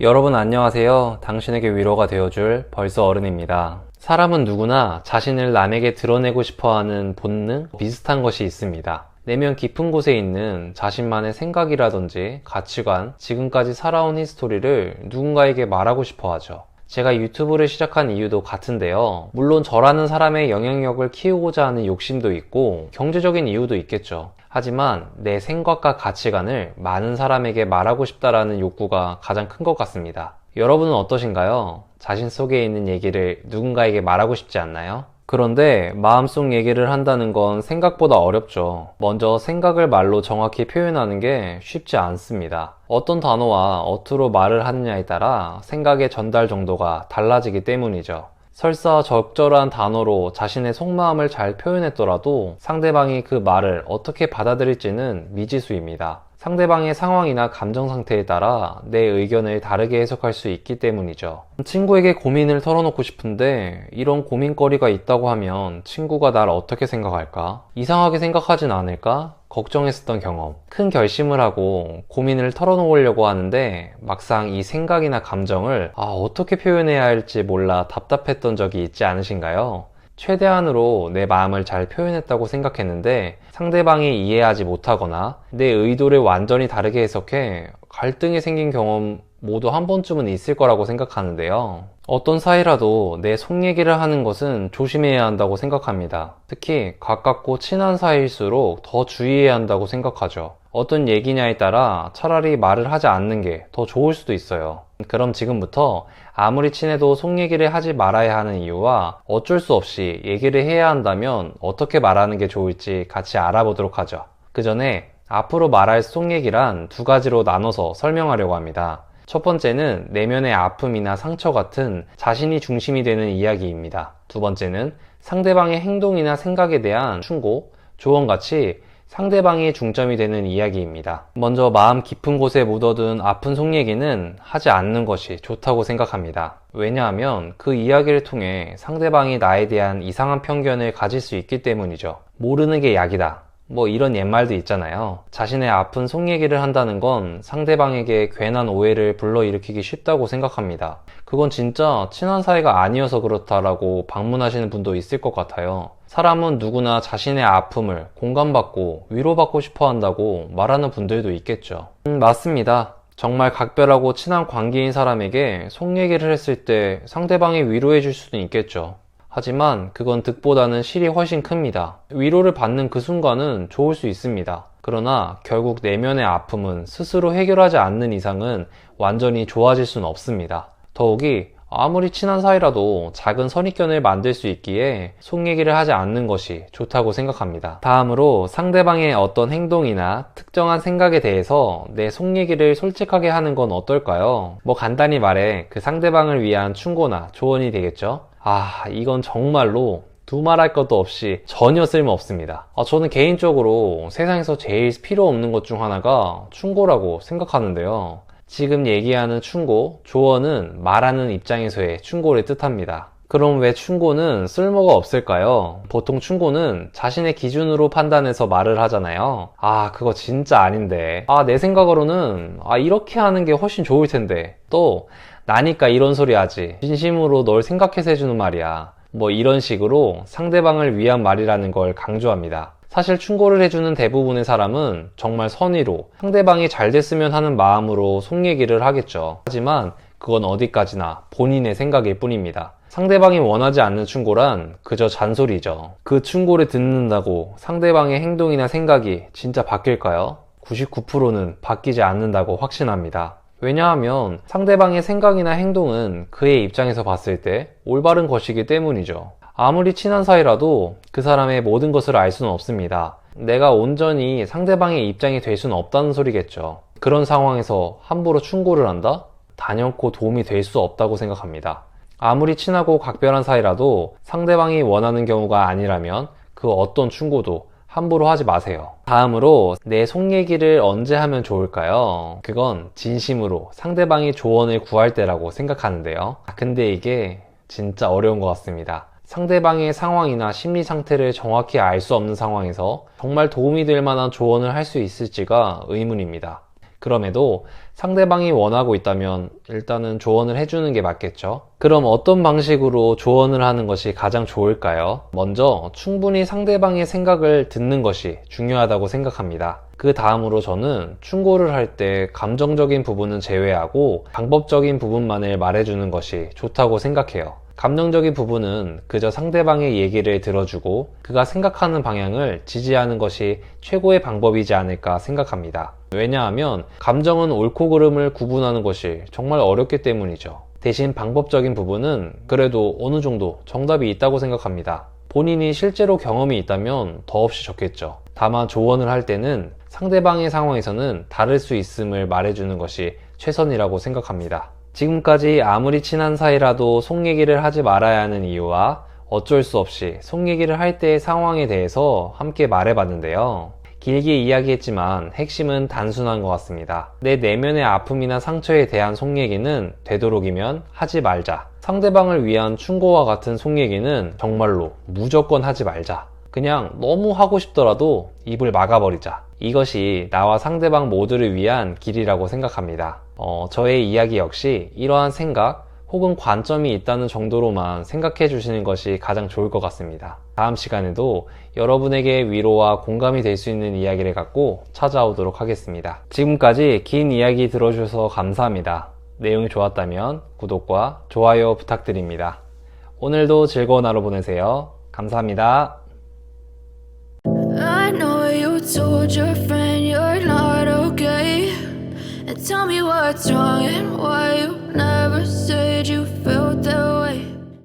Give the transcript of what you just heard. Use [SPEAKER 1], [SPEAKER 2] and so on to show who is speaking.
[SPEAKER 1] 여러분 안녕하세요. 당신에게 위로가 되어줄 벌써 어른입니다. 사람은 누구나 자신을 남에게 드러내고 싶어하는 본능 비슷한 것이 있습니다. 내면 깊은 곳에 있는 자신만의 생각이라든지 가치관, 지금까지 살아온 히스토리를 누군가에게 말하고 싶어 하죠. 제가 유튜브를 시작한 이유도 같은데요. 물론 저라는 사람의 영향력을 키우고자 하는 욕심도 있고 경제적인 이유도 있겠죠. 하지만 내 생각과 가치관을 많은 사람에게 말하고 싶다라는 욕구가 가장 큰 것 같습니다. 여러분은 어떠신가요? 자신 속에 있는 얘기를 누군가에게 말하고 싶지 않나요? 그런데 마음속 얘기를 한다는 건 생각보다 어렵죠. 먼저 생각을 말로 정확히 표현하는 게 쉽지 않습니다. 어떤 단어와 어투로 말을 하느냐에 따라 생각의 전달 정도가 달라지기 때문이죠. 설사 적절한 단어로 자신의 속마음을 잘 표현했더라도 상대방이 그 말을 어떻게 받아들일지는 미지수입니다. 상대방의 상황이나 감정 상태에 따라 내 의견을 다르게 해석할 수 있기 때문이죠. 친구에게 고민을 털어놓고 싶은데 이런 고민거리가 있다고 하면 친구가 날 어떻게 생각할까? 이상하게 생각하진 않을까? 걱정했었던 경험. 큰 결심을 하고 고민을 털어놓으려고 하는데 막상 이 생각이나 감정을 어떻게 표현해야 할지 몰라 답답했던 적이 있지 않으신가요? 최대한으로 내 마음을 잘 표현했다고 생각했는데 상대방이 이해하지 못하거나 내 의도를 완전히 다르게 해석해 갈등이 생긴 경험 모두 한 번쯤은 있을 거라고 생각하는데요. 어떤 사이라도 내 속 얘기를 하는 것은 조심해야 한다고 생각합니다. 특히 가깝고 친한 사이일수록 더 주의해야 한다고 생각하죠. 어떤 얘기냐에 따라 차라리 말을 하지 않는 게 더 좋을 수도 있어요. 그럼 지금부터 아무리 친해도 속 얘기를 하지 말아야 하는 이유와 어쩔 수 없이 얘기를 해야 한다면 어떻게 말하는 게 좋을지 같이 알아보도록 하죠. 그 전에 앞으로 말할 속 얘기란 두 가지로 나눠서 설명하려고 합니다. 첫 번째는 내면의 아픔이나 상처 같은 자신이 중심이 되는 이야기입니다. 두 번째는 상대방의 행동이나 생각에 대한 충고, 조언같이 상대방이 중점이 되는 이야기입니다. 먼저 마음 깊은 곳에 묻어둔 아픈 속 얘기는 하지 않는 것이 좋다고 생각합니다. 왜냐하면 그 이야기를 통해 상대방이 나에 대한 이상한 편견을 가질 수 있기 때문이죠. 모르는 게 약이다. 이런 옛말도 있잖아요. 자신의 아픈 속 얘기를 한다는 건 상대방에게 괜한 오해를 불러일으키기 쉽다고 생각합니다. 그건 진짜 친한 사이가 아니어서 그렇다라고 방문하시는 분도 있을 것 같아요. 사람은 누구나 자신의 아픔을 공감받고 위로받고 싶어 한다고 말하는 분들도 있겠죠. 맞습니다. 정말 각별하고 친한 관계인 사람에게 속 얘기를 했을 때 상대방이 위로해 줄 수는 있겠죠. 하지만 그건 득보다는 실이 훨씬 큽니다. 위로를 받는 그 순간은 좋을 수 있습니다. 그러나 결국 내면의 아픔은 스스로 해결하지 않는 이상은 완전히 좋아질 수는 없습니다. 더욱이 아무리 친한 사이라도 작은 선입견을 만들 수 있기에 속 얘기를 하지 않는 것이 좋다고 생각합니다. 다음으로 상대방의 어떤 행동이나 특정한 생각에 대해서 내 속 얘기를 솔직하게 하는 건 어떨까요? 간단히 말해 그 상대방을 위한 충고나 조언이 되겠죠? 이건 정말로 두말할 것도 없이 전혀 쓸모없습니다. 저는 개인적으로 세상에서 제일 필요 없는 것 중 하나가 충고라고 생각하는데요. 지금 얘기하는 충고, 조언은 말하는 입장에서의 충고를 뜻합니다. 그럼 왜 충고는 쓸모가 없을까요? 보통 충고는 자신의 기준으로 판단해서 말을 하잖아요. 그거 진짜 아닌데. 내 생각으로는 이렇게 하는 게 훨씬 좋을 텐데. 또 나니까 이런 소리 하지. 진심으로 널 생각해서 해주는 말이야. 이런 식으로 상대방을 위한 말이라는 걸 강조합니다. 사실 충고를 해주는 대부분의 사람은 정말 선의로 상대방이 잘 됐으면 하는 마음으로 속 얘기를 하겠죠. 하지만 그건 어디까지나 본인의 생각일 뿐입니다. 상대방이 원하지 않는 충고란 그저 잔소리죠. 그 충고를 듣는다고 상대방의 행동이나 생각이 진짜 바뀔까요? 99%는 바뀌지 않는다고 확신합니다. 왜냐하면 상대방의 생각이나 행동은 그의 입장에서 봤을 때 올바른 것이기 때문이죠. 아무리 친한 사이라도 그 사람의 모든 것을 알 수는 없습니다. 내가 온전히 상대방의 입장이 될 수는 없다는 소리겠죠. 그런 상황에서 함부로 충고를 한다? 단연코 도움이 될 수 없다고 생각합니다. 아무리 친하고 각별한 사이라도 상대방이 원하는 경우가 아니라면 그 어떤 충고도 함부로 하지 마세요. 다음으로 내 속 얘기를 언제 하면 좋을까요? 그건 진심으로 상대방이 조언을 구할 때라고 생각하는데요. 근데 이게 진짜 어려운 것 같습니다. 상대방의 상황이나 심리 상태를 정확히 알 수 없는 상황에서 정말 도움이 될 만한 조언을 할 수 있을지가 의문입니다. 그럼에도 상대방이 원하고 있다면 일단은 조언을 해주는 게 맞겠죠. 그럼 어떤 방식으로 조언을 하는 것이 가장 좋을까요? 먼저 충분히 상대방의 생각을 듣는 것이 중요하다고 생각합니다. 그 다음으로 저는 충고를 할 때 감정적인 부분은 제외하고 방법적인 부분만을 말해주는 것이 좋다고 생각해요. 감정적인 부분은 그저 상대방의 얘기를 들어주고 그가 생각하는 방향을 지지하는 것이 최고의 방법이지 않을까 생각합니다. 왜냐하면 감정은 옳고 그름을 구분하는 것이 정말 어렵기 때문이죠. 대신 방법적인 부분은 그래도 어느 정도 정답이 있다고 생각합니다. 본인이 실제로 경험이 있다면 더없이 좋겠죠. 다만 조언을 할 때는 상대방의 상황에서는 다를 수 있음을 말해주는 것이 최선이라고 생각합니다. 지금까지 아무리 친한 사이라도 속 얘기를 하지 말아야 하는 이유와 어쩔 수 없이 속 얘기를 할 때의 상황에 대해서 함께 말해봤는데요. 길게 이야기했지만 핵심은 단순한 것 같습니다. 내 내면의 아픔이나 상처에 대한 속 얘기는 되도록이면 하지 말자. 상대방을 위한 충고와 같은 속 얘기는 정말로 무조건 하지 말자. 그냥 너무 하고 싶더라도 입을 막아버리자. 이것이 나와 상대방 모두를 위한 길이라고 생각합니다. 저의 이야기 역시 이러한 생각 혹은 관점이 있다는 정도로만 생각해 주시는 것이 가장 좋을 것 같습니다. 다음 시간에도 여러분에게 위로와 공감이 될 수 있는 이야기를 갖고 찾아오도록 하겠습니다. 지금까지 긴 이야기 들어주셔서 감사합니다. 내용이 좋았다면 구독과 좋아요 부탁드립니다. 오늘도 즐거운 하루 보내세요. 감사합니다.
[SPEAKER 2] I know you told your friend you're not okay. And tell me what's wrong and why you never said you felt that way.